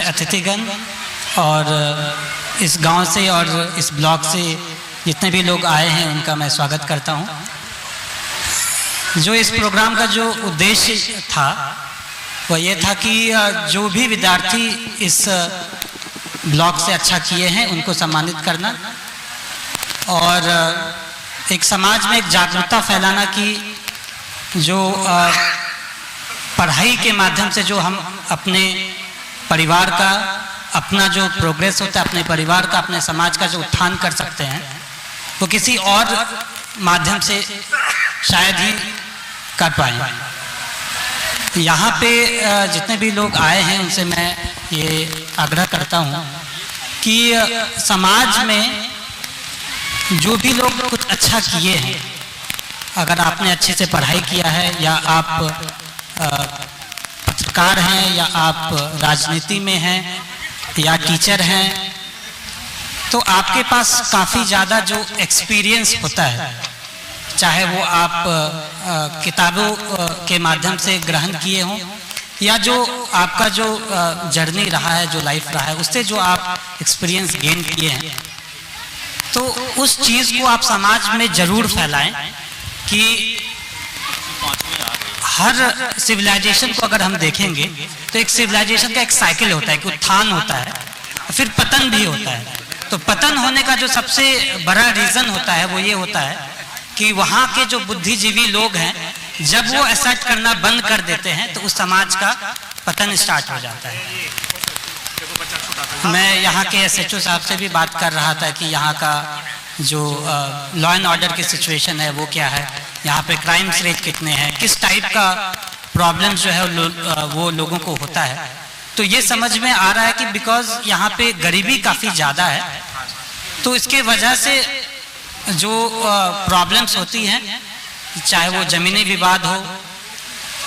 अतिथिगण और इस गांव से और इस ब्लॉक से जितने भी लोग आए हैं उनका मैं स्वागत करता हूं। जो इस प्रोग्राम का जो उद्देश्य था वह ये था कि जो भी विद्यार्थी इस ब्लॉक से अच्छा किए हैं उनको सम्मानित करना और एक समाज में एक जागरूकता फैलाना कि जो पढ़ाई के माध्यम से जो हम अपने परिवार का अपना जो प्रोग्रेस होता है, अपने परिवार का अपने समाज का जो उत्थान कर सकते हैं वो किसी और माध्यम से शायद ही कर पाए। यहाँ पे जितने भी लोग आए हैं उनसे मैं ये आग्रह करता हूँ कि समाज में जो भी लोग कुछ अच्छा किए हैं, अगर आपने अच्छे से पढ़ाई किया है या आप पत्रकार हैं या आप राजनीति में हैं या टीचर हैं, तो आपके पास काफ़ी ज़्यादा जो एक्सपीरियंस होता है, चाहे वो आप किताबों के माध्यम से ग्रहण किए हों या जो आपका जो जर्नी रहा है, जो लाइफ रहा है, उससे जो आप एक्सपीरियंस गेन किए हैं, तो उस चीज़ को आप समाज में ज़रूर फैलाएं कि हर सिविलाइजेशन को अगर हम देखेंगे तो एक सिविलाइजेशन का एक साइकिल होता है कि उत्थान होता है फिर पतन भी होता है। तो पतन होने का जो सबसे बड़ा रीज़न होता है वो ये होता है कि वहाँ के जो बुद्धिजीवी लोग हैं जब वो एसेप्ट करना बंद कर देते हैं तो उस समाज का पतन स्टार्ट हो जाता है। मैं यहाँ के SHO साहब से भी बात कर रहा था कि यहाँ का जो लॉ एंड ऑर्डर की सिचुएशन है वो क्या है, यहाँ पे क्राइम्स रेट कितने हैं, किस टाइप का प्रॉब्लम जो है वो लोगों को होता है। तो ये समझ में आ रहा है कि बिकॉज यहाँ पे गरीबी काफ़ी ज़्यादा है, तो इसके वजह से जो प्रॉब्लम्स होती हैं, चाहे वो ज़मीनी विवाद हो,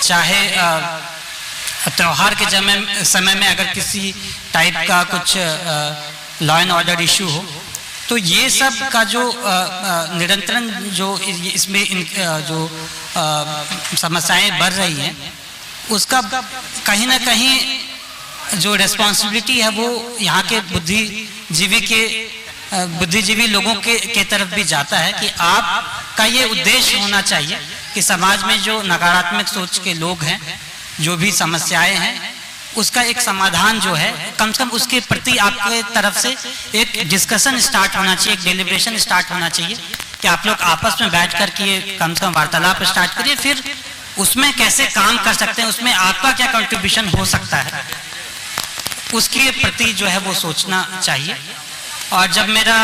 चाहे त्यौहार के समय में अगर किसी टाइप का कुछ लॉ एंड ऑर्डर इशू हो, तो ये सब का जो निरंतरण जो इसमें जो समस्याएं बढ़ रही हैं उसका कहीं ना कहीं जो रिस्पॉन्सिबिलिटी है वो यहाँ के बुद्धिजीवी लोगों के तरफ भी जाता है कि आपका ये उद्देश्य होना चाहिए कि समाज में जो नकारात्मक सोच के लोग हैं, जो भी समस्याएं हैं, उसका एक समाधान जो है कम से कम उसके प्रति आपके तरफ से एक डिस्कशन स्टार्ट होना चाहिए, एक डेलिब्रेशन स्टार्ट होना चाहिए कि आप लोग आपस में बैठ कर के कम से कम वार्तालाप स्टार्ट करिए, फिर उसमें कैसे काम कर सकते हैं, उसमें आपका क्या कंट्रीब्यूशन हो सकता है, उसके प्रति जो है वो सोचना चाहिए। और जब मेरा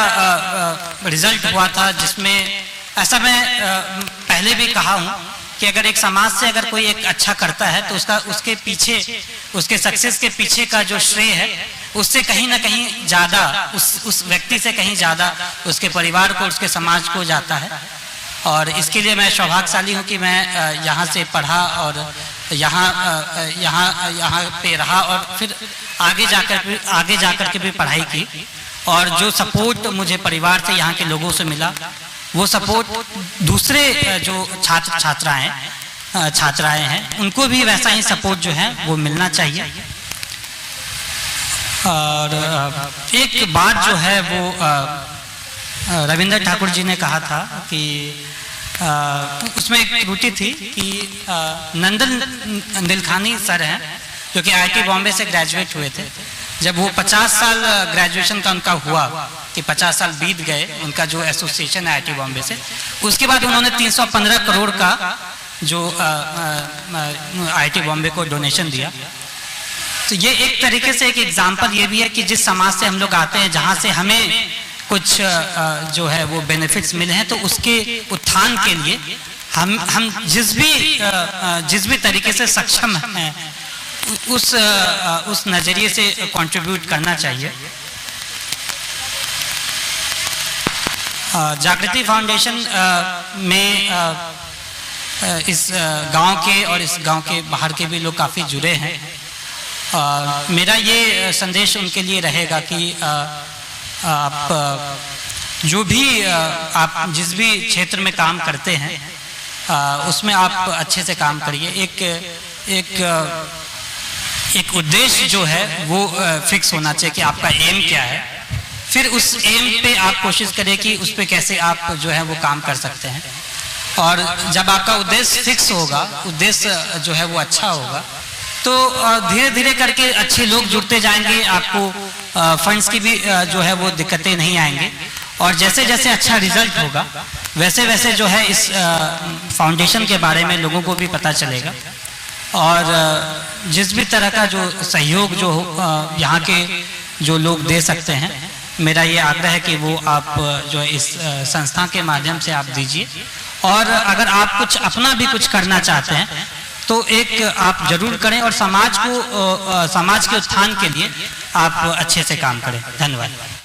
रिजल्ट हुआ था, जिसमें ऐसा मैं पहले भी कहा हूँ कि अगर एक समाज से अगर कोई एक अच्छा करता है तो उसके पीछे, उसके सक्सेस के पीछे का जो श्रेय है उससे कहीं ना कहीं ज़्यादा उस व्यक्ति से कहीं ज़्यादा उसके परिवार को, उसके समाज को जाता है। और इसके लिए मैं सौभाग्यशाली हूँ कि मैं यहाँ से पढ़ा और यहाँ पे रहा और फिर आगे जाकर के भी पढ़ाई की। और जो सपोर्ट मुझे परिवार से, यहाँ के लोगों से मिला, वो सपोर्ट दूसरे जो छात्राएं हैं उनको भी वैसा ही सपोर्ट जो है वो मिलना चाहिए। और एक बात जो है वो रविंद्र ठाकुर जी ने कहा था कि उसमें एक त्रुटि थी कि नंदन नीलखानी सर हैं जो कि IIT बॉम्बे से ग्रेजुएट हुए थे। जब वो 50 साल ग्रेजुएशन का उनका हुआ कि 50 साल बीत गए, उनका जो एसोसिएशन है IIT बॉम्बे से, उसके बाद उन्होंने 315 करोड़ का जो IIT बॉम्बे को डोनेशन दिया। तो ये एक तरीके से एक एग्जाम्पल ये भी है कि जिस समाज से हम लोग आते हैं, जहाँ से हमें कुछ जो है वो बेनिफिट्स मिले हैं, तो उसके उत्थान के लिए हम जिस भी तरीके से सक्षम हैं उस नज़रिए से कंट्रीब्यूट करना चाहिए। जागृति फाउंडेशन में इस गांव के और इस गांव के बाहर के भी लोग काफ़ी जुड़े हैं। मेरा ये संदेश उनके लिए रहेगा कि आप जो भी आप जिस भी क्षेत्र में काम करते हैं उसमें आप अच्छे से काम करिए। एक एक उद्देश्य जो है वो फिक्स होना चाहिए कि आपका एम क्या है। फिर उस एम पे आप कोशिश करें कि उस पे कैसे आप जो है वो काम कर सकते हैं। और जब आपका उद्देश्य फिक्स होगा, उद्देश्य जो है वो अच्छा होगा, तो धीरे धीरे करके अच्छे लोग जुड़ते जाएंगे, आपको फंड्स की भी जो है वो दिक्कतें नहीं आएंगे। और जैसे जैसे अच्छा रिजल्ट होगा वैसे वैसे जो है इस फाउंडेशन के बारे में लोगों को भी पता चलेगा। और जिस भी तरह का जो सहयोग जो यहाँ के जो लोग दे सकते हैं, मेरा ये आग्रह है कि वो आप जो है इस संस्था के माध्यम से आप दीजिए। और अगर आप कुछ अपना भी कुछ करना चाहते हैं तो एक आप जरूर करें और समाज को समाज के उत्थान के लिए आप अच्छे से काम करें। धन्यवाद।